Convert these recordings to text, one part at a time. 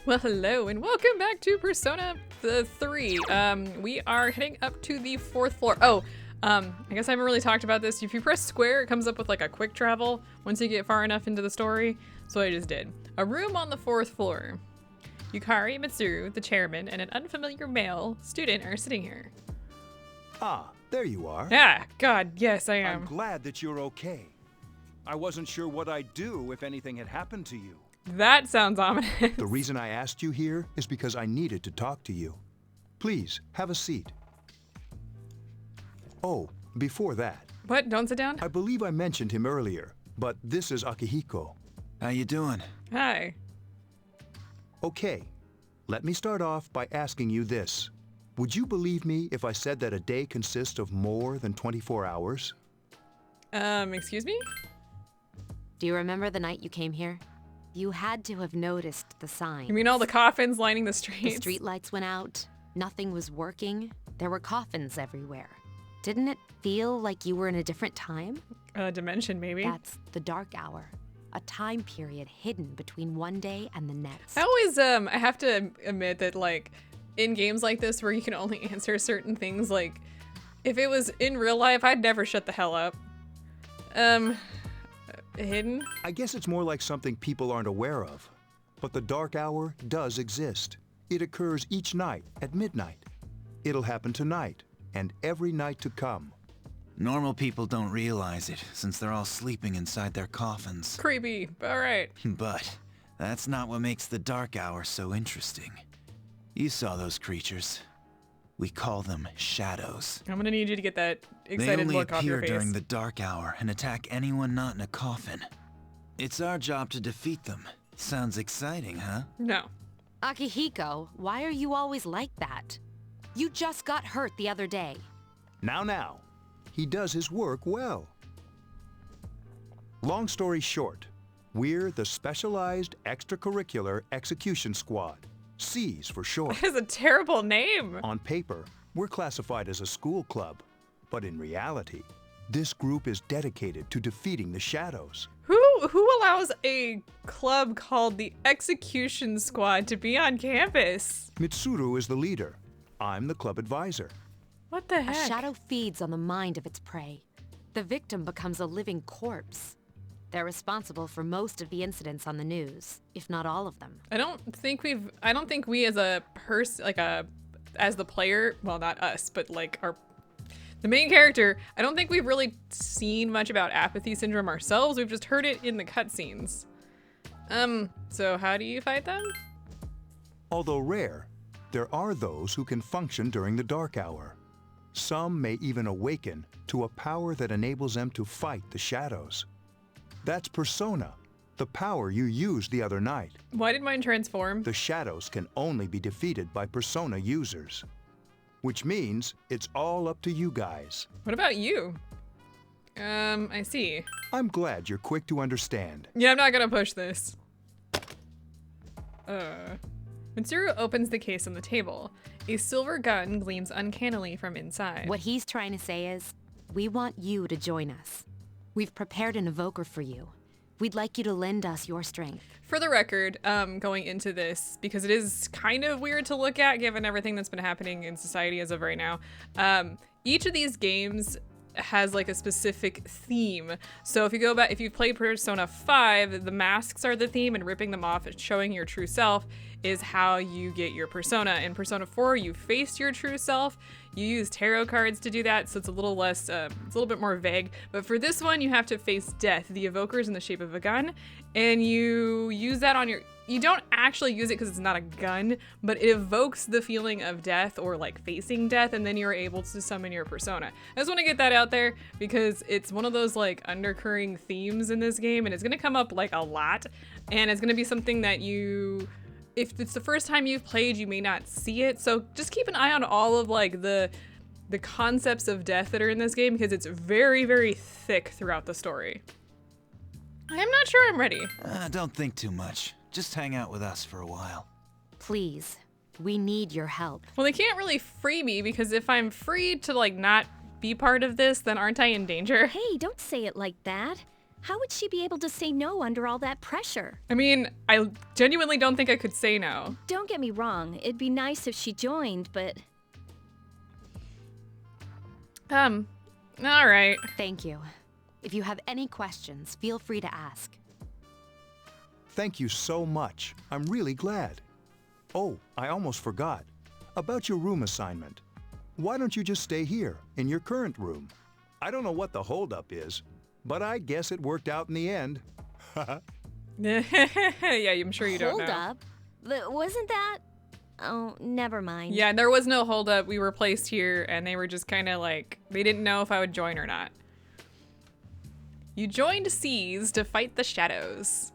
Well, hello and welcome back to Persona 3. We are heading up to the 4th floor. Oh, I guess I haven't really talked about this. If you press square, it comes up with like a quick travel once you get far enough into the story. So I just did. A room on the 4th floor. Yukari, Mitsuru, the chairman, and an unfamiliar male student are sitting here. Ah, there you are. Ah, God, yes, I am. I'm glad that you're okay. I wasn't sure what I'd do if anything had happened to you. That sounds ominous. The reason I asked you here is because I needed to talk to you. Please, have a seat. Oh, before that. What? Don't sit down? I believe I mentioned him earlier, but this is Akihiko. How you doing? Hi. Okay, let me start off by asking you this. Would you believe me if I said that a day consists of more than 24 hours? Excuse me? Do you remember the night you came here? You had to have noticed the signs. You mean all the coffins lining the The streets? street lights went out, nothing was working, there were coffins everywhere. Didn't it feel like you were in a different time? Dimension, maybe. That's the dark hour, a time period hidden between one day and the next. I always, I have to admit that, like, in games like this where you can only answer certain things, like, if it was in real life, I'd never shut the hell up. Hidden? I guess it's more like something people aren't aware of. But the dark hour does exist. It occurs each night at midnight. It'll happen tonight and every night to come. Normal people don't realize it, since they're all sleeping inside their coffins. Creepy. All right. But that's not what makes the dark hour so interesting. You saw those creatures. We call them shadows. I'm gonna need you to get that They excited only look off your appear face. during the dark hour and attack anyone not in a coffin. It's our job to defeat them. Sounds exciting, huh? No. Akihiko, why are you always like that? You just got hurt the other day. Now. He does his work well. Long story short, we're the Specialized Extracurricular Execution Squad. C's for short. That is a terrible name. On paper, we're classified as a school club. But in reality, this group is dedicated to defeating the shadows. Who allows a club called the Execution Squad to be on campus? Mitsuru is the leader. I'm the club advisor. What the A heck? shadow feeds on the mind of its prey. The victim becomes a living corpse. They're responsible for most of the incidents on the news, if not all of them. I don't think we as a person, as the player, well, not us, but like the main character, I don't think we've really seen much about apathy syndrome ourselves. We've just heard it in the cutscenes. So how do you fight them? Although rare, there are those who can function during the dark hour. Some may even awaken to a power that enables them to fight the shadows. That's Persona, the power you used the other night. Why did mine transform? The shadows can only be defeated by Persona users. Which means it's all up to you guys. What about you? I see. I'm glad you're quick to understand. Yeah, I'm not gonna push this. Mitsuru opens the case on the table. A silver gun gleams uncannily from inside. What he's trying to say is, we want you to join us. We've prepared an evoker for you. We'd like you to lend us your strength. For the record, going into this, because it is kind of weird to look at given everything that's been happening in society as of right now, each of these games has like a specific theme. So if you go back, if you play Persona 5, the masks are the theme and ripping them off and showing your true self is how you get your persona. In Persona 4, you face your true self. You use tarot cards to do that, so it's a little less, it's a little bit more vague. But for this one, you have to face death. The evoker is in the shape of a gun, and you use that on your, you don't actually use it because it's not a gun, but it evokes the feeling of death or like facing death, and then you're able to summon your persona. I just want to get that out there because it's one of those like undercurring themes in this game, and it's gonna come up like a lot, and it's gonna be something that you, if it's the first time you've played, you may not see it. So just keep an eye on all of like the concepts of death that are in this game because it's very, very thick throughout the story. I'm not sure I'm ready. Don't think too much. Just hang out with us for a while. Please, we need your help. Well, they can't really free me because if I'm free to like not be part of this, then aren't I in danger? Hey, don't say it like that. How would she be able to say no under all that pressure? I mean, I genuinely don't think I could say no. Don't get me wrong, it'd be nice if she joined, but... All right. Thank you. If you have any questions, feel free to ask. Thank you so much. I'm really glad. Oh, I almost forgot. About your room assignment. Why don't you just stay here, in your current room? I don't know what the holdup is, but I guess it worked out in the end. Yeah, I'm sure you don't Hold know. up. Wasn't that... Oh, never mind. Yeah, there was no holdup. We were placed here, and they were just kind of like, they didn't know if I would join or not. You joined Seas to fight the shadows.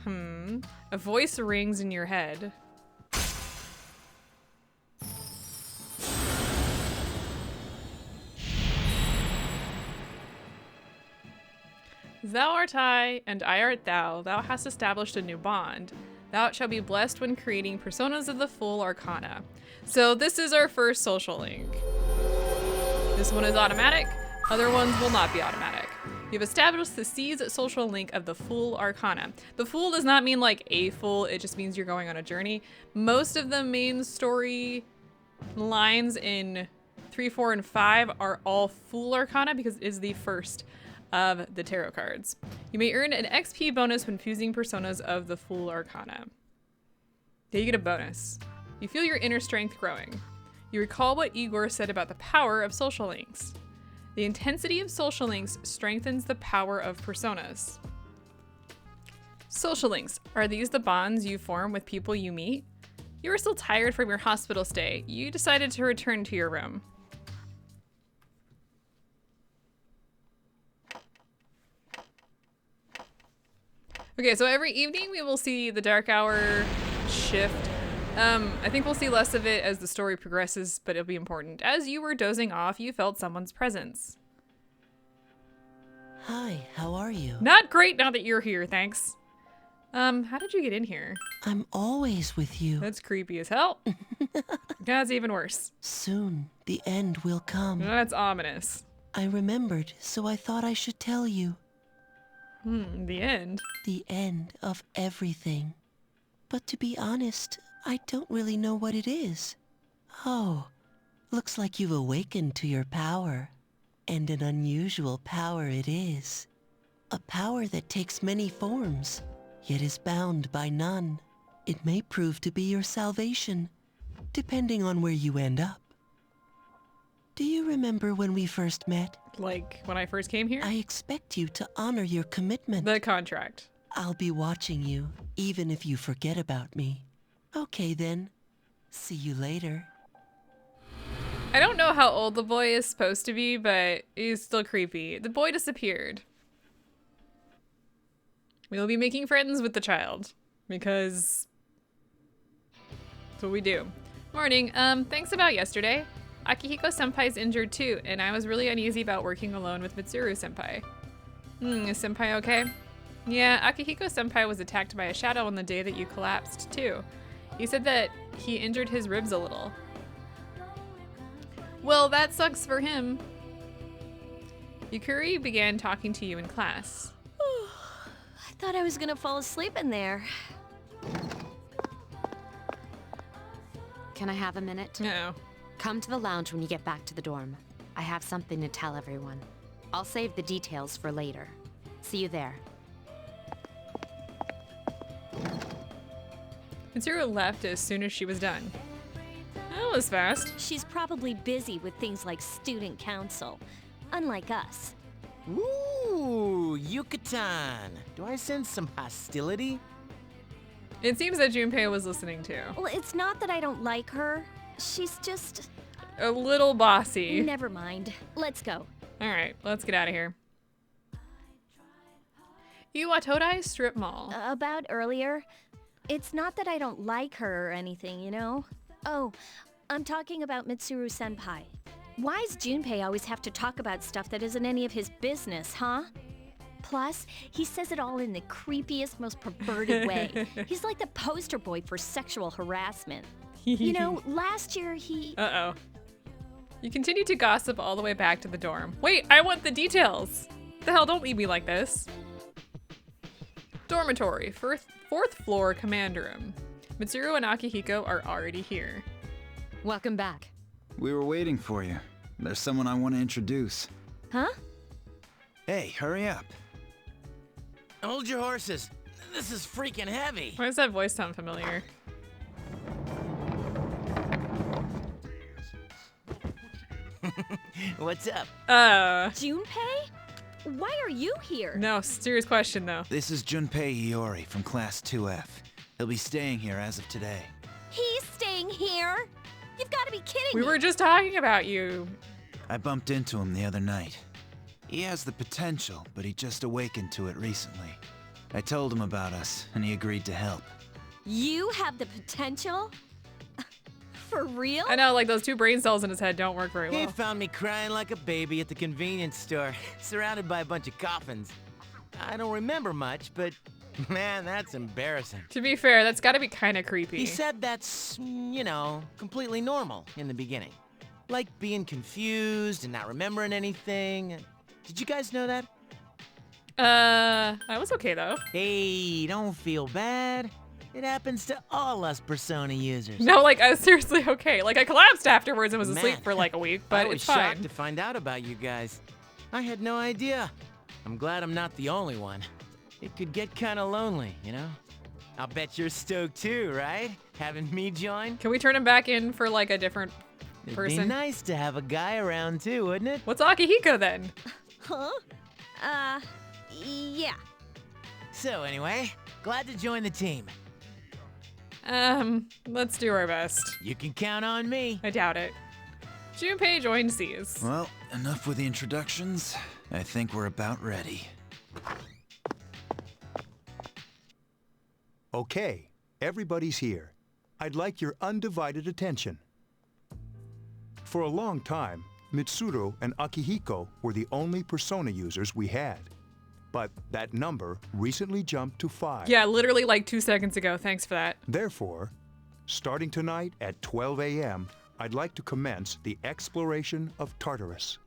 A voice rings in your head. Thou art I, and I art thou. Thou hast established a new bond. Thou shalt be blessed when creating personas of the full arcana. So this is our first social link. This one is automatic. Other ones will not be automatic. You've established the Seas social link of the full arcana. The full does not mean like a full, it just means you're going on a journey. Most of the main story lines in 3, 4, and 5 are all full arcana because it is the first of the tarot cards. You may earn an XP bonus when fusing personas of the full arcana. Yeah, you get a bonus. You feel your inner strength growing. You recall what Igor said about the power of social links. The intensity of social links strengthens the power of personas. Social links. Are these the bonds you form with people you meet? You are still tired from your hospital stay. You decided to return to your room. Okay, so every evening we will see the dark hour shift. I think we'll see less of it as the story progresses, but it'll be important. As you were dozing off, you felt someone's presence. Hi, how are you? Not great now that you're here, thanks. How did you get in here? I'm always with you. That's creepy as hell. That's even worse. Soon, the end will come. That's ominous. I remembered, so I thought I should tell you. The end. The end of everything. But to be honest, I don't really know what it is. Oh, looks like you've awakened to your power. And an unusual power it is. A power that takes many forms, yet is bound by none. It may prove to be your salvation, depending on where you end up. Do you remember when we first met? Like when I first came here? I expect you to honor your commitment. The contract. I'll be watching you, even if you forget about me. Okay then. See you later. I don't know how old the boy is supposed to be, but he's still creepy. The boy disappeared. We'll be making friends with the child, because that's what we do. Morning, thanks about yesterday. Akihiko-senpai's injured too, and I was really uneasy about working alone with Mitsuru-senpai. Is senpai okay? Yeah, Akihiko-senpai was attacked by a shadow on the day that you collapsed too. He said that he injured his ribs a little. Well, that sucks for him. Yukuri began talking to you in class. I thought I was gonna fall asleep in there. Can I have a minute? No. Come to the lounge when you get back to the dorm. I have something to tell everyone. I'll save the details for later. See you there. Mitsuru left as soon as she was done. That was fast. She's probably busy with things like student council, unlike us. Ooh, Yucatan. Do I sense some hostility? It seems that Junpei was listening too. Well, it's not that I don't like her. She's just... A little bossy. Never mind. Let's go. Alright, let's get out of here. Iwatodai Strip Mall. About earlier, it's not that I don't like her or anything, you know? Oh, I'm talking about Mitsuru-senpai. Why's Junpei always have to talk about stuff that isn't any of his business, huh? Plus, he says it all in the creepiest, most perverted way. He's like the poster boy for sexual harassment. You know, last year he... Uh-oh. You continue to gossip all the way back to the dorm. Wait, I want the details! The hell, don't leave me like this. Dormitory, fourth floor command room. Mitsuru and Akihiko are already here. Welcome back. We were waiting for you. There's someone I want to introduce. Huh? Hey, hurry up. Hold your horses. This is freaking heavy. Why does that voice sound familiar? What's up? Junpei? Why are you here? No, serious question though. This is Junpei Iori from Class 2F. He'll be staying here as of today. He's staying here? You've got to be kidding We me. were just talking about you. I bumped into him the other night. He has the potential, but he just awakened to it recently. I told him about us, and he agreed to help. You have the potential? For real? I know, like those 2 brain cells in his head don't work very He well. found me crying like a baby at the convenience store, surrounded by a bunch of coffins. I don't remember much, but man, that's embarrassing. To be fair, that's gotta be kinda creepy. He said that's, you know, completely normal in the beginning. Like being confused and not remembering anything. Did you guys know that? I was okay though. Hey, don't feel bad. It happens to all us Persona users. No, like I was seriously okay. Like I collapsed afterwards and was asleep Man, for like a week, I but was it's shocked fine. to find out about you guys. I had no idea. I'm glad I'm not the only one. It could get kind of lonely, you know? I'll bet you're stoked too, right? Having me join? Can we turn him back in for like a different It'd person? be nice to have a guy around too, wouldn't it? What's Akihiko then? Huh? Yeah. So anyway, glad to join the team. Let's do our best. You can count on me. I doubt it. Junpei joined C's. Well, enough with the introductions. I think we're about ready. Okay, everybody's here. I'd like your undivided attention. For a long time, Mitsuru and Akihiko were the only Persona users we had. But that number recently jumped to 5. Yeah, literally like 2 seconds ago. Thanks for that. Therefore, starting tonight at 12 a.m., I'd like to commence the exploration of Tartarus.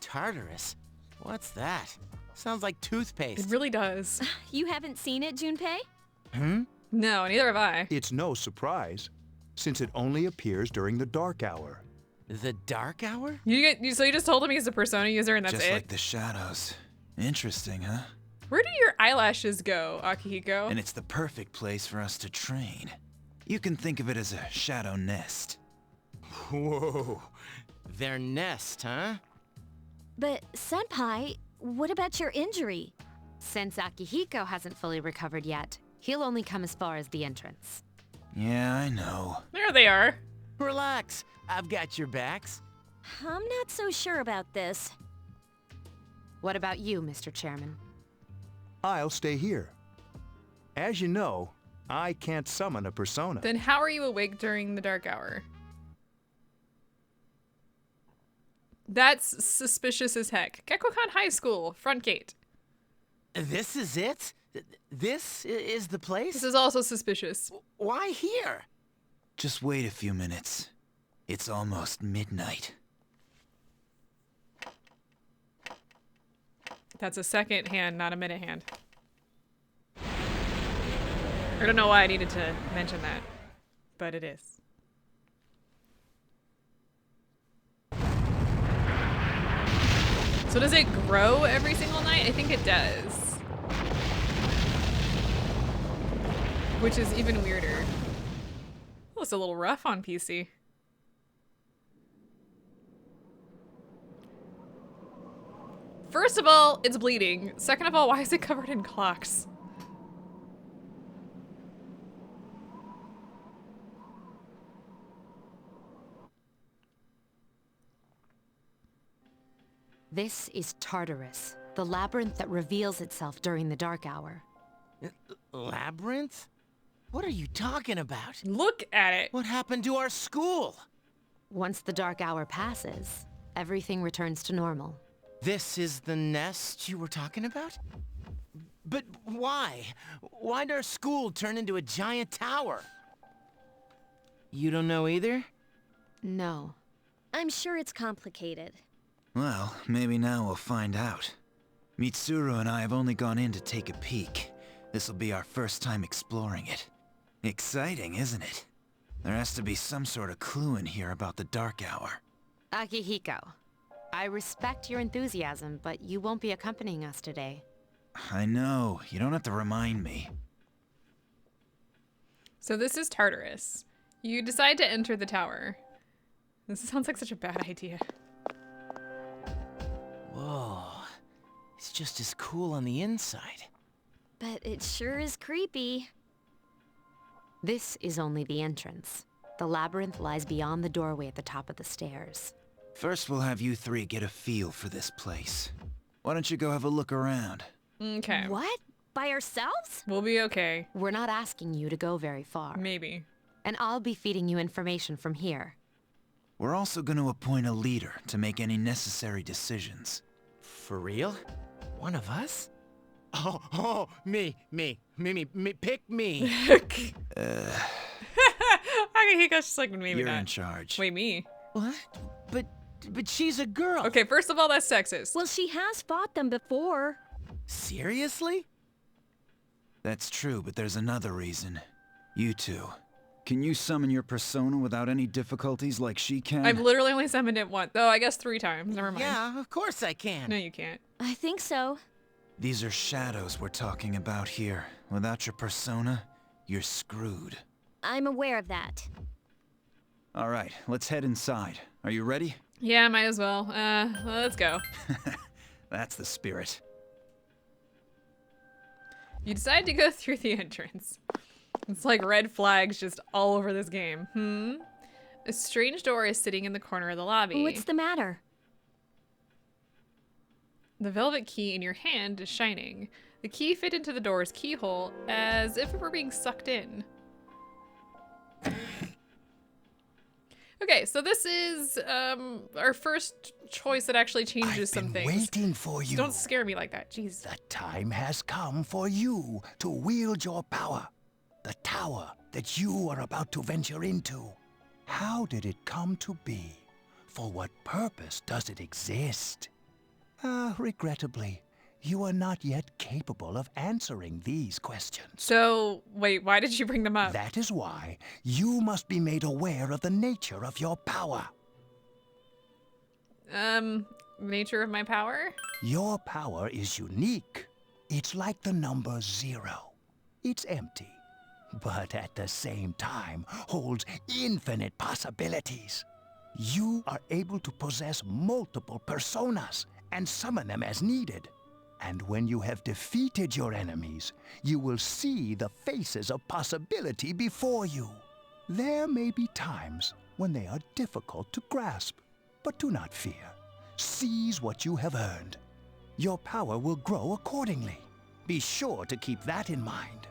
Tartarus? What's that? Sounds like It toothpaste. really does. You haven't seen it, Junpei? No, neither have I. It's no surprise, since it only appears during the dark hour. The dark hour? So you just told him he's a Persona user and that's Just it? like the shadows. Interesting, huh? Where do your eyelashes go, Akihiko? And it's the perfect place for us to train. You can think of it as a shadow nest. Whoa. Their nest, huh? But, Senpai, what about your injury? Since Akihiko hasn't fully recovered yet, he'll only come as far as the entrance. Yeah, I know. There they are. Relax. I've got your backs. I'm not so sure about this. What about you, Mr. Chairman? I'll stay here. As you know, I can't summon a Persona. Then how are you awake during the dark hour? That's suspicious as heck. Gekkokan High School, front gate. This is it? This is the place? This is also suspicious. Why here? Just wait a few minutes. It's almost midnight. That's a second hand, not a minute hand. I don't know why I needed to mention that, but it is. So does it grow every single night? I think it does. Which is even weirder. Oh, it's a little rough on PC. First of all, it's bleeding. Second of all, why is it covered in clocks? This is Tartarus, the labyrinth that reveals itself during the dark hour. Labyrinth? What are you talking about? Look at it. What happened to our school? Once the dark hour passes, everything returns to normal. This is the nest you were talking about? But why? Why'd our school turn into a giant tower? You don't know either? No. I'm sure it's complicated. Well, maybe now we'll find out. Mitsuru and I have only gone in to take a peek. This'll be our first time exploring it. Exciting, isn't it? There has to be some sort of clue in here about the Dark Hour. Akihiko, I respect your enthusiasm, but you won't be accompanying us today. I know, you don't have to remind me. So this is Tartarus. You decide to enter the tower. This sounds like such a bad idea. Whoa. It's just as cool on the inside. But it sure is creepy. This is only the entrance. The labyrinth lies beyond the doorway at the top of the stairs. First, we'll have you three get a feel for this place. Why don't you go have a look around? Okay. What? By ourselves? We'll be okay. We're not asking you to go very far. Maybe. And I'll be feeding you information from here. We're also going to appoint a leader to make any necessary decisions. For real? One of us? Oh, me, pick me. Akihiko's just like, maybe You're not. in charge. Wait, me? What? But she's a girl. Okay, first of all, that's sexist. Well, she has fought them before. Seriously? That's true, but there's another reason. You two. Can you summon your persona without any difficulties like she can? I've literally only summoned it once. Oh, I guess 3 times. Never mind. Yeah, of course I can. No, you can't. I think so. These are shadows we're talking about here. Without your persona, you're screwed. I'm aware of that. All right, let's head inside. Are you ready? Yeah, might as well. Let's go. That's the spirit. You decide to go through the entrance. It's like red flags just all over this game. A strange door is sitting in the corner of the lobby. What's the matter? The velvet key in your hand is shining. The key fit into the door's keyhole as if it were being sucked in. Okay, so this is our first choice that actually changes some things. Waiting for you. Don't scare me like that, jeez. The time has come for you to wield your power. The tower that you are about to venture into. How did it come to be? For what purpose does it exist? Regrettably, you are not yet capable of answering these questions. So, wait, why did you bring them up? That is why you must be made aware of the nature of your power. Nature of my power? Your power is unique. It's like the number 0. It's empty, but at the same time holds infinite possibilities. You are able to possess multiple personas and summon them as needed. And when you have defeated your enemies, you will see the faces of possibility before you. There may be times when they are difficult to grasp, but do not fear. Seize what you have earned. Your power will grow accordingly. Be sure to keep that in mind.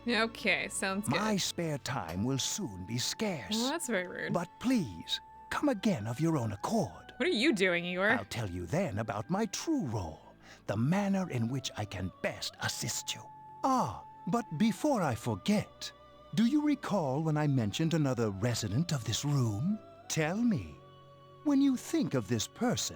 Okay, sounds good. My spare time will soon be scarce. Well, that's very rude. But please, come again of your own accord. What are you doing, Igor? I'll tell you then about my true role, the manner in which I can best assist you. But before I forget, do you recall when I mentioned another resident of this room? Tell me, when you think of this person,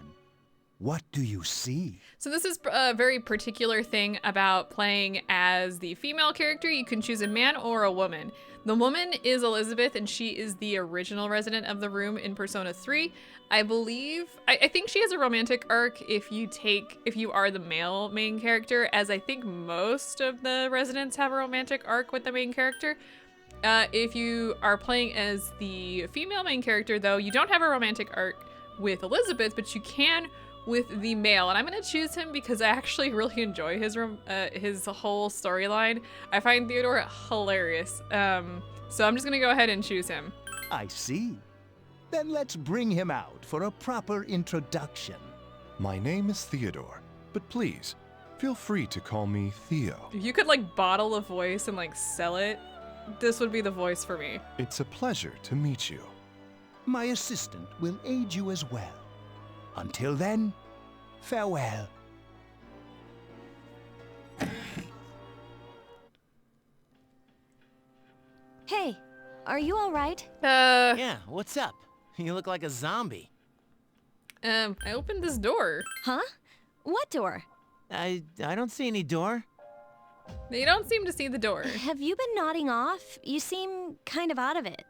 what do you see? So this is a very particular thing about playing as the female character. You can choose a man or a woman. The woman is Elizabeth, and she is the original resident of the room in Persona 3. I believe, I think she has a romantic arc if you are the male main character, as I think most of the residents have a romantic arc with the main character. If you are playing as the female main character, though, you don't have a romantic arc with Elizabeth, but you can with the male, and I'm gonna choose him because I actually really enjoy his whole storyline. I find Theodore hilarious, so I'm just gonna go ahead and choose him. I see. Then let's bring him out for a proper introduction. My name is Theodore, but please, feel free to call me Theo. If you could like bottle a voice and like sell it, this would be the voice for me. It's a pleasure to meet you. My assistant will aid you as well. Until then, farewell. Hey, are you all right? Yeah, what's up? You look like a zombie. I opened this door. Huh? What door? I don't see any door. You don't seem to see the door. Have you been nodding off? You seem kind of out of it.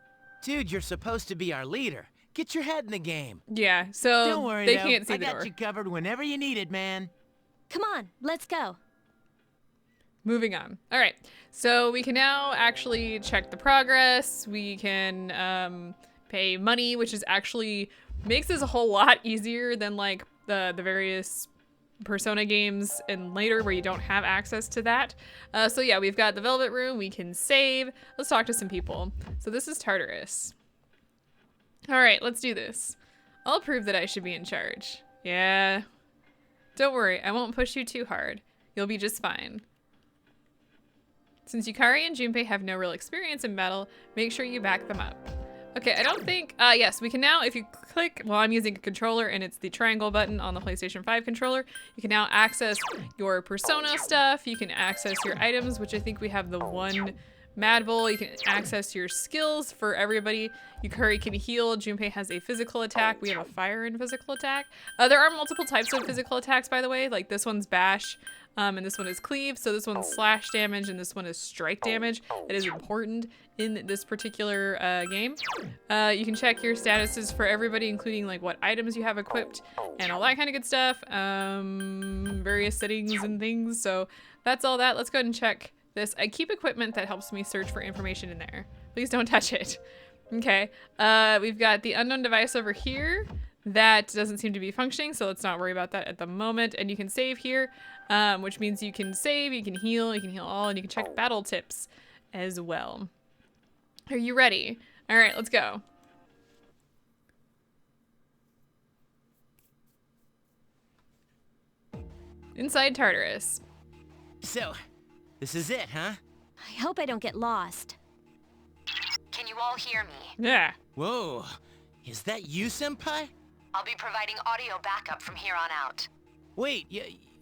Dude, you're supposed to be our leader. Get your head in the game. Yeah, so Don't worry, they though. can't see I the got door. you covered whenever you need it, man. Come on, let's go. Moving on. All right, so we can now actually check the progress. We can pay money, which is actually makes this a whole lot easier than like the various Persona games and later where you don't have access to that. So yeah, we've got the Velvet Room. We can save. Let's talk to some people. So this is Tartarus. All right, let's do this. I'll prove that I should be in charge. Yeah. Don't worry, I won't push you too hard. You'll be just fine. Since Yukari and Junpei have no real experience in battle, make sure you back them up. Okay, I don't think, yes, we can now, if you click, well, I'm using a controller and it's the triangle button on the PlayStation 5 controller, you can now access your Persona stuff, you can access your items, which I think we have the one Mad Bull, you can access your skills for everybody. Yukari can heal, Junpei has a physical attack, we have a fire and physical attack. There are multiple types of physical attacks, by the way, like this one's bash, and this one is cleave, so this one's slash damage and this one is strike damage. That is important in this particular game. You can check your statuses for everybody, including like what items you have equipped and all that kind of good stuff. Various settings and things, so that's all that. Let's go ahead and check this. I keep equipment that helps me search for information in there. Please don't touch it. Okay, we've got the unknown device over here. That doesn't seem to be functioning, so let's not worry about that at the moment. And you can save here, which means you can save, you can heal all, and you can check battle tips as well. Are you ready? All right, let's go. Inside Tartarus. So, this is it, huh? I hope I don't get lost. Can you all hear me? Yeah. Whoa, is that you, Senpai? I'll be providing audio backup from here on out. Wait,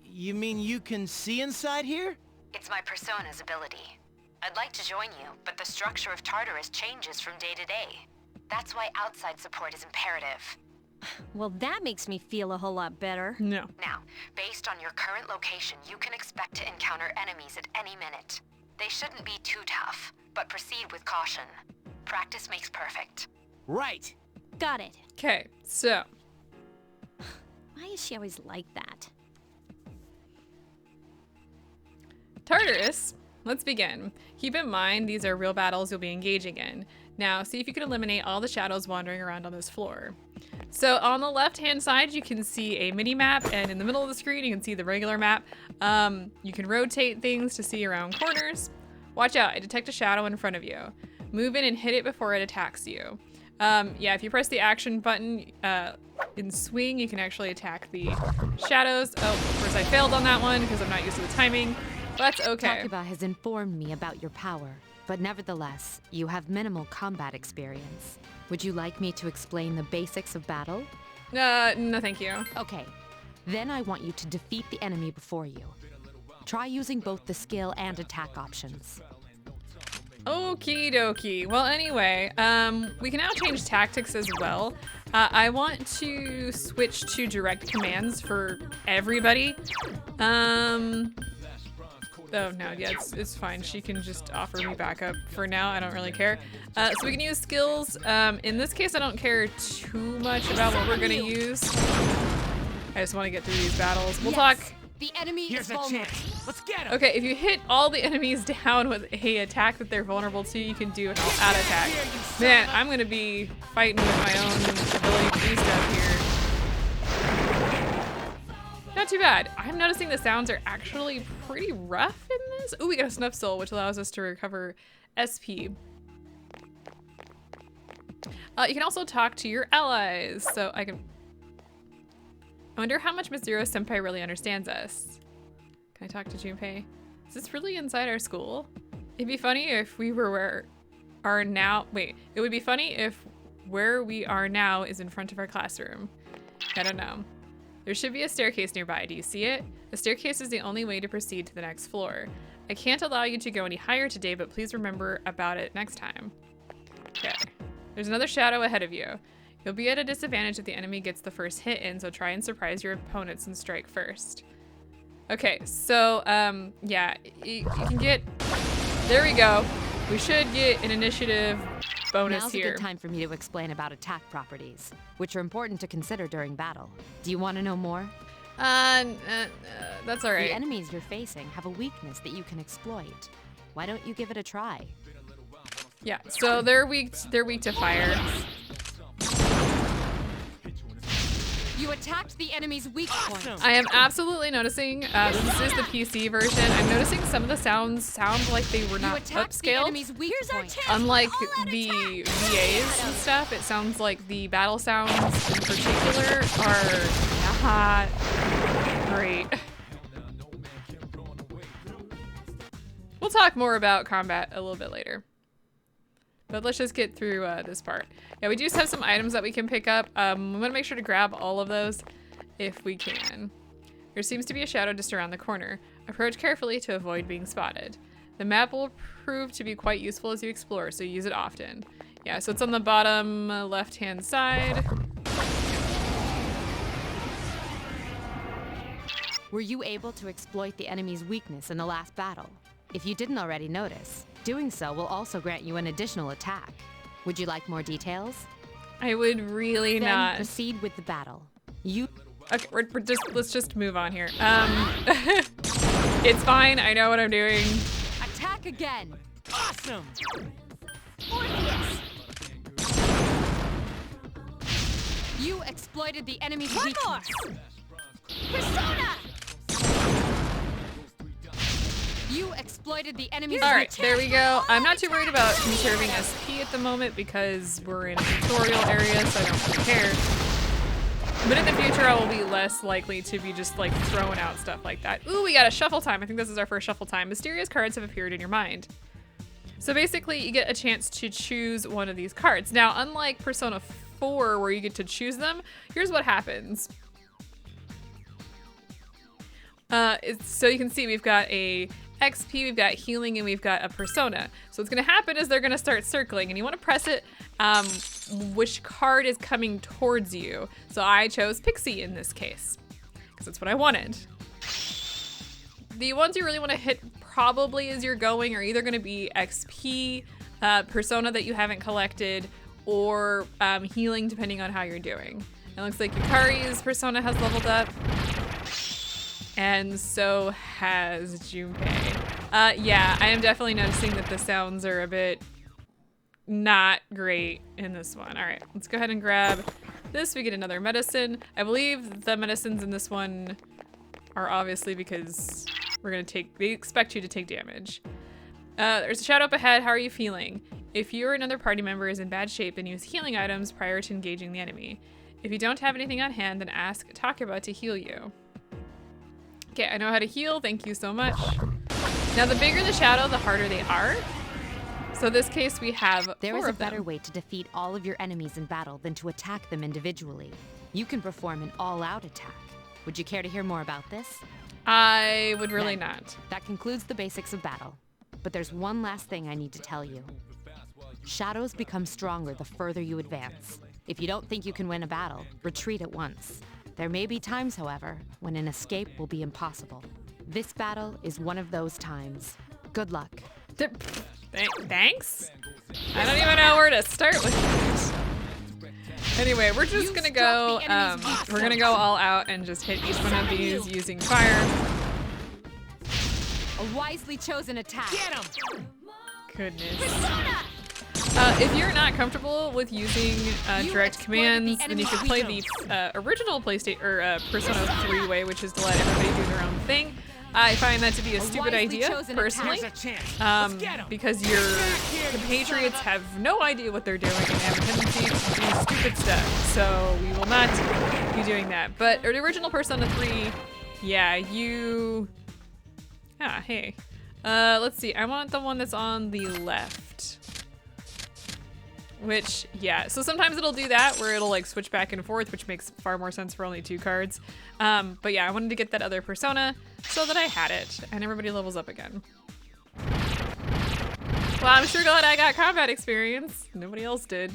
you mean you can see inside here? It's my Persona's ability. I'd like to join you, but the structure of Tartarus changes from day to day. That's why outside support is imperative. Well, that makes me feel a whole lot better. No. Now, based on your current location, you can expect to encounter enemies at any minute. They shouldn't be too tough, but proceed with caution. Practice makes perfect. Right. Got it. Okay, so Why is she always like that? Tartarus, let's begin. Keep in mind, these are real battles you'll be engaging in. Now, see if you can eliminate all the shadows wandering around on this floor. So on the left-hand side, you can see a mini-map, and in the middle of the screen, you can see the regular map. You can rotate things to see around corners. Watch out, I detect a shadow in front of you. Move in and hit it before it attacks you. Yeah, if you press the action button in swing, you can actually attack the shadows. Oh, of course I failed on that one because I'm not used to the timing. But that's okay. Takuba has informed me about your power, but nevertheless, you have minimal combat experience. Would you like me to explain the basics of battle? No, thank you. Okay, then I want you to defeat the enemy before you. Try using both the skill and attack options. Okie dokie. Well, anyway, we can now change tactics as well. I want to switch to direct commands for everybody. Oh, no, yeah, it's fine. She can just offer me backup for now. I don't really care. So we can use skills. In this case, I don't care too much about what we're going to use. I just want to get through these battles. We'll talk. The enemy Here's is a vulnerable. chance. Let's get him. Okay, if you hit all the enemies down with a attack that they're vulnerable to, you can do an all-out attack. Man, I'm going to be fighting with my own ability to do stuff here. Not too bad. I'm noticing the sounds are actually pretty rough in this. Oh, we got a snuff soul, which allows us to recover SP. You can also talk to your allies, so I wonder how much Mitsuru Senpai really understands us. Can I talk to Junpei? Is this really inside our school? It'd be funny if we were where are now. Wait, it would be funny if where we are now is in front of our classroom. I don't know. There should be a staircase nearby. Do you see it? The staircase is the only way to proceed to the next floor. I can't allow you to go any higher today, but please remember about it next time. Okay. There's another shadow ahead of you. You'll be at a disadvantage if the enemy gets the first hit in, so try and surprise your opponents and strike first. Okay, so, yeah, you can get, there we go. We should get an initiative bonus Now's here. a good time for me to explain about attack properties, which are important to consider during battle. Do you want to know more? That's all right. The enemies you're facing have a weakness that you can exploit. Why don't you give it a try? Yeah, so they're weak to fire. You attacked the enemy's weak point. I am absolutely noticing, this is the PC version, I'm noticing some of the sounds sound like they were not upscaled. Unlike the VAs and stuff, it sounds like the battle sounds in particular are not great. We'll talk more about combat a little bit later. But let's just get through this part. Yeah, we do have some items that we can pick up. We want to make sure to grab all of those if we can. There seems to be a shadow just around the corner. Approach carefully to avoid being spotted. The map will prove to be quite useful as you explore, so use it often. Yeah, so it's on the bottom left-hand side. Were you able to exploit the enemy's weakness in the last battle? If you didn't already notice, doing so will also grant you an additional attack. Would you like more details? I would really Then not. proceed with the battle. Okay, let's just move on here. It's fine. I know what I'm doing. Attack again. Awesome! You exploited the enemy's weakness. Persona! You exploited the enemy's All right, weakness. there we go. I'm not too worried about conserving SP at the moment because we're in a tutorial area, so I don't really care. But in the future, I will be less likely to be just like throwing out stuff like that. Ooh, we got a shuffle time. I think this is our first shuffle time. Mysterious cards have appeared in your mind. So basically, you get a chance to choose one of these cards. Now, unlike Persona 4, where you get to choose them, here's what happens. So you can see we've got a XP, we've got healing, and we've got a persona. So what's gonna happen is they're gonna start circling, and you wanna press it which card is coming towards you. So I chose Pixie in this case, because that's what I wanted. The ones you really wanna hit probably as you're going are either gonna be XP, persona that you haven't collected, or healing depending on how you're doing. It looks like Yukari's persona has leveled up. And so has Junpei. Yeah, I am definitely noticing that the sounds are a bit not great in this one. All right, let's go ahead and grab this. We get another medicine. I believe the medicines in this one are obviously because they expect you to take damage. There's a shadow up ahead. How are you feeling? If you or another party member is in bad shape, then use healing items prior to engaging the enemy. If you don't have anything on hand, then ask Takeba to heal you. Okay, I know how to heal, thank you so much. Now the bigger the shadow, the harder they are. So in this case we have 4 of them. There is a better way to defeat all of your enemies in battle than to attack them individually. You can perform an all-out attack. Would you care to hear more about this? I would really not. That concludes the basics of battle. But there's one last thing I need to tell you. Shadows become stronger the further you advance. If you don't think you can win a battle, retreat at once. There may be times, however, when an escape will be impossible. This battle is one of those times. Good luck. Thanks? I don't even know where to start with this. Anyway, we're just gonna go, we're gonna go all out and just hit each one of these using fire. A wisely chosen attack. Get him! Goodness. If you're not comfortable with using direct commands, then you could play the original PlayStation or Persona 3 way, which is to let everybody do their own thing. I find that to be a stupid idea, personally, because your compatriots have no idea what they're doing and have a tendency to do stupid stuff. So we will not be doing that. But the original Persona 3, yeah, hey. Let's see. I want the one that's on the left. Which, yeah, so sometimes it'll do that where it'll like switch back and forth, which makes far more sense for only 2 cards. But yeah, I wanted to get that other persona so that I had it and everybody levels up again. Well, I'm sure glad I got combat experience. Nobody else did.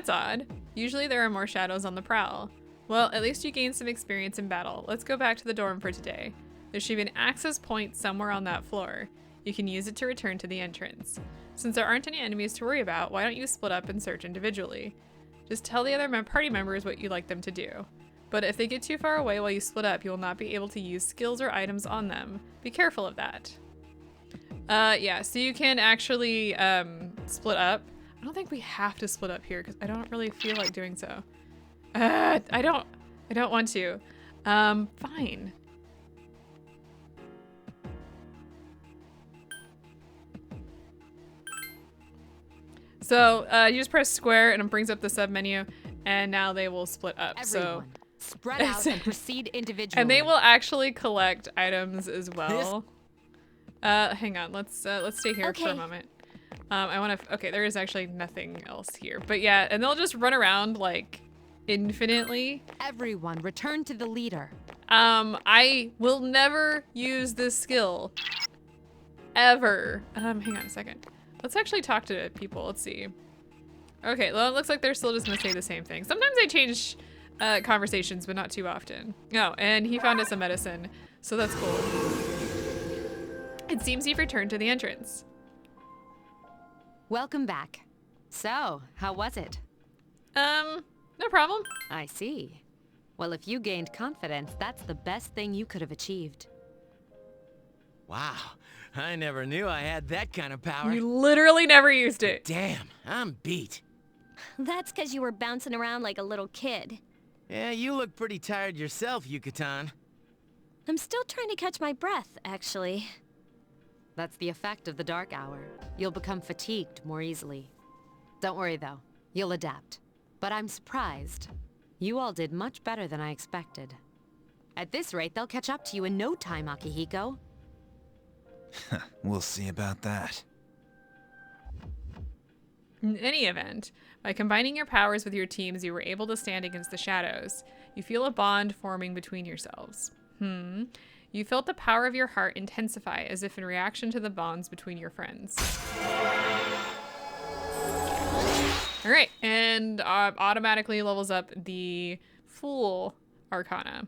That's odd. Usually there are more shadows on the prowl. Well, at least you gained some experience in battle. Let's go back to the dorm for today. There should be an access point somewhere on that floor. You can use it to return to the entrance. Since there aren't any enemies to worry about, why don't you split up and search individually? Just tell the other party members what you'd like them to do. But if they get too far away while you split up, you will not be able to use skills or items on them. Be careful of that. Yeah, so you can actually split up. I don't think we have to split up here because I don't really feel like doing so. I don't want to. Fine. So you just press square and it brings up the sub menu, and now they will split up. Everyone, spread out and proceed individually. And they will actually collect items as well. Hang on, let's stay here for a moment. I want to. Okay, there is actually nothing else here, but yeah, and they'll just run around like infinitely. Everyone, return to the leader. I will never use this skill ever. Hang on a second. Let's actually talk to people. Let's see. Okay, well, it looks like they're still just gonna say the same thing. Sometimes I change conversations, but not too often. Oh, and he found us a medicine, so that's cool. It seems you've returned to the entrance. Welcome back. So, how was it? No problem. I see. Well, if you gained confidence, that's the best thing you could have achieved. Wow, I never knew I had that kind of power. You literally never used it. Damn, I'm beat. That's because you were bouncing around like a little kid. Yeah, you look pretty tired yourself, Yucatan. I'm still trying to catch my breath, actually. That's the effect of the dark hour. You'll become fatigued more easily. Don't worry though, you'll adapt. But I'm surprised. You all did much better than I expected. At this rate, they'll catch up to you in no time, Akihiko. We'll see about that. In any event, by combining your powers with your teams, you were able to stand against the shadows. You feel a bond forming between yourselves. You felt the power of your heart intensify as if in reaction to the bonds between your friends. All right, and automatically levels up the Fool Arcana.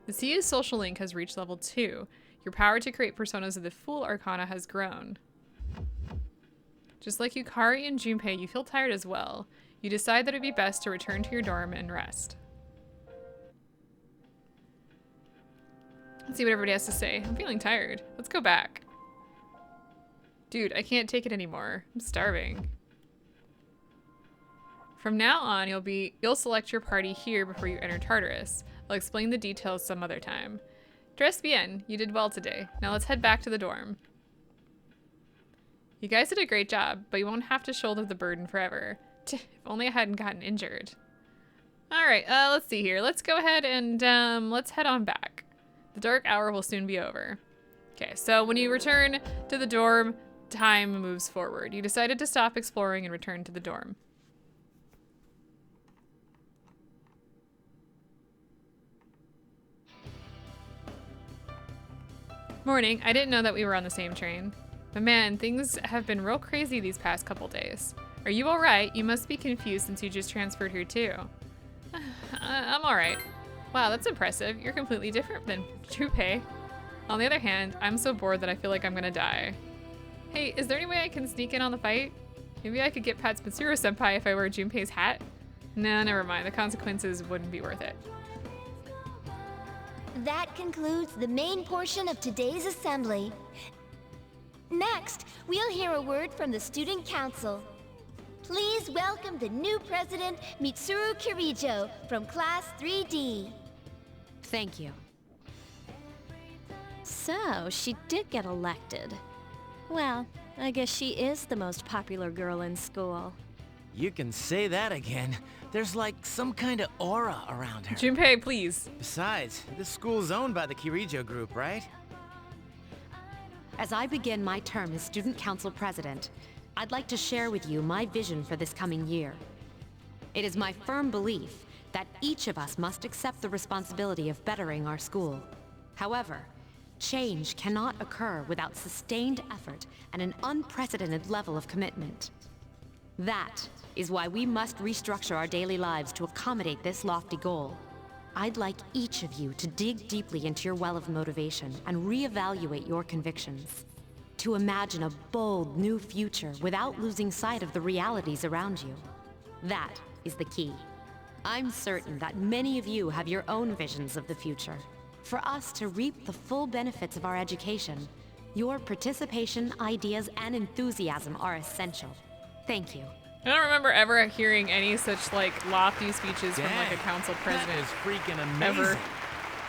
The Sea's social link has reached level 2. Your power to create personas of the Fool Arcana has grown. Just like Yukari and Junpei, you feel tired as well. You decide that it'd be best to return to your dorm and rest. Let's see what everybody has to say. I'm feeling tired. Let's go back. Dude, I can't take it anymore. I'm starving. From now on, you'll select your party here before you enter Tartarus. I'll explain the details some other time. Dress bien. You did well today. Now let's head back to the dorm. You guys did a great job, but you won't have to shoulder the burden forever. If only I hadn't gotten injured. All right, let's see here. Let's go ahead and let's head on back. The dark hour will soon be over. Okay, so when you return to the dorm, time moves forward. You decided to stop exploring and return to the dorm. Morning. I didn't know that we were on the same train. But man, things have been real crazy these past couple days. Are you alright? You must be confused since you just transferred here too. I'm alright. Wow, that's impressive. You're completely different than Junpei. On the other hand, I'm so bored that I feel like I'm gonna die. Hey, is there any way I can sneak in on the fight? Maybe I could get past Mitsuru-senpai if I wear Junpei's hat? No, never mind. The consequences wouldn't be worth it. That concludes the main portion of today's assembly. Next, we'll hear a word from the Student Council. Please welcome the new president, Mitsuru Kirijo, from Class 3D. Thank you. So, she did get elected. Well, I guess she is the most popular girl in school. You can say that again. There's like some kind of aura around her. Junpei, please. Besides, this school's owned by the Kirijo group, right? As I begin my term as Student Council President, I'd like to share with you my vision for this coming year. It is my firm belief that each of us must accept the responsibility of bettering our school. However, change cannot occur without sustained effort and an unprecedented level of commitment. That is why we must restructure our daily lives to accommodate this lofty goal. I'd like each of you to dig deeply into your well of motivation and reevaluate your convictions. To imagine a bold new future without losing sight of the realities around you. That is the key. I'm certain that many of you have your own visions of the future. For us to reap the full benefits of our education, your participation, ideas, and enthusiasm are essential. Thank you. I don't remember ever hearing any such like lofty speeches from like a council president. That was freaking amazing. Ever.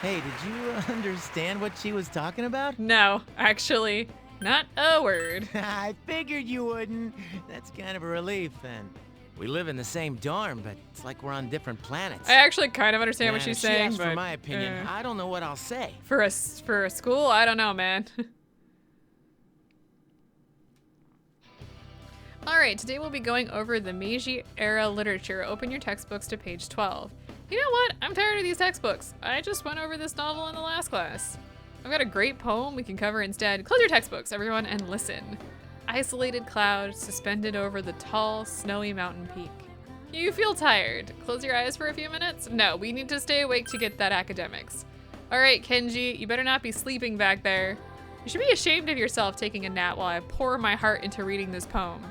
Hey, did you understand what she was talking about? No, actually, not a word. I figured you wouldn't. That's kind of a relief then. We live in the same dorm, but it's like we're on different planets. I actually kind of understand what Man, she's if she saying, asks but for my opinion, I don't know what I'll say. for a school, I don't know, man. All right, today we'll be going over the Meiji era literature. Open your textbooks to page 12. You know what? I'm tired of these textbooks. I just went over this novel in the last class. I've got a great poem we can cover instead. Close your textbooks, everyone, and listen. Isolated cloud suspended over the tall, snowy mountain peak. You feel tired. Close your eyes for a few minutes? No, we need to stay awake to get that academics. All right, Kenji, you better not be sleeping back there. You should be ashamed of yourself taking a nap while I pour my heart into reading this poem.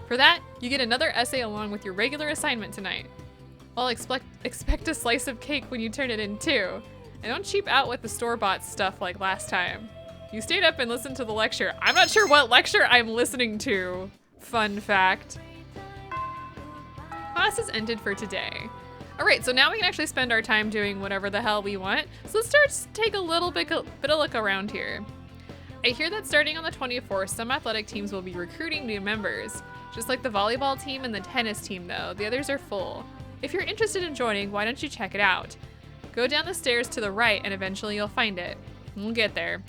For that, you get another essay along with your regular assignment tonight. I'll expect a slice of cake when you turn it in too. And don't cheap out with the store-bought stuff like last time. You stayed up and listened to the lecture. I'm not sure what lecture I'm listening to. Fun fact. Class is ended for today. All right, so now we can actually spend our time doing whatever the hell we want. So let's start to take a little bit of look around here. I hear that starting on the 24th, some athletic teams will be recruiting new members. Just like the volleyball team and the tennis team though, the others are full. If you're interested in joining, why don't you check it out? Go down the stairs to the right and eventually you'll find it. We'll get there.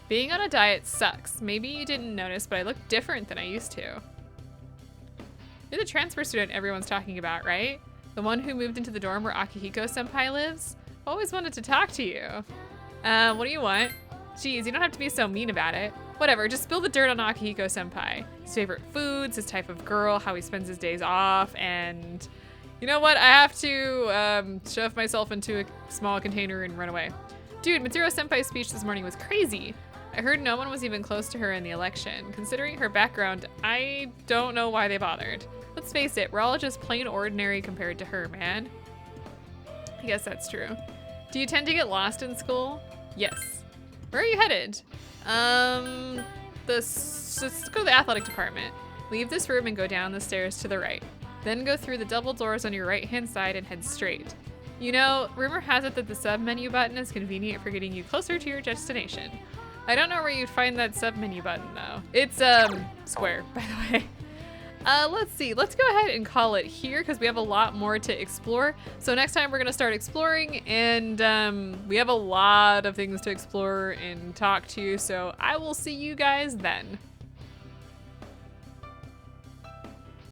Being on a diet sucks. Maybe you didn't notice, but I look different than I used to. You're the transfer student everyone's talking about, right? The one who moved into the dorm where Akihiko-senpai lives? Always wanted to talk to you. What do you want? Geez, you don't have to be so mean about it. Whatever, just spill the dirt on Akihiko-senpai. His favorite foods, his type of girl, how he spends his days off, and... You know what? I have to shove myself into a small container and run away. Dude, Mitsuru-senpai's speech this morning was crazy. I heard no one was even close to her in the election. Considering her background, I don't know why they bothered. Let's face it, we're all just plain ordinary compared to her, man. I guess that's true. Do you tend to get lost in school? Yes. Where are you headed? Let's go to the athletic department. Leave this room and go down the stairs to the right. Then go through the double doors on your right-hand side and head straight. You know, rumor has it that the sub-menu button is convenient for getting you closer to your destination. I don't know where you'd find that sub-menu button though. It's, square, by the way. Let's see, let's go ahead and call it here because we have a lot more to explore. So next time we're gonna start exploring and we have a lot of things to explore and talk to, so I will see you guys then.